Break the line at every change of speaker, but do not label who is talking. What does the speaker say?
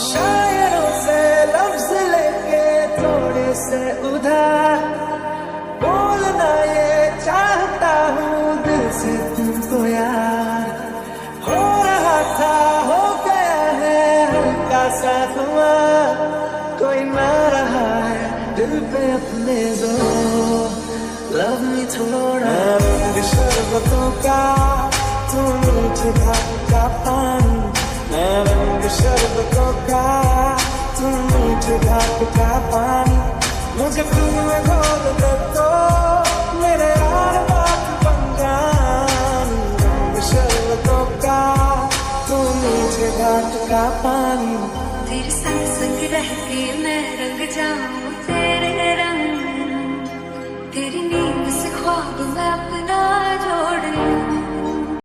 शायरों से लफ्ज लेके थोड़े से उधार बोलना ये चाहता हूँ दिल से तुमको यार। हो रहा था हो गया है हल्का सा हुआ कोई ना रहा है दिल पे अपने जोर। लव मी थोड़ा रंग शरबतों का तू मीठे घाट का पानी। मैं रंग शरबतों का तू मीठे घाट का पानी। मुझे खुद में घोल दे तो मेरे यार बात बन जानी। रंग शरबतों का तू मीठे घाट का पानी।
तेरे संग संग रह के मैं रंग जाऊं तेरे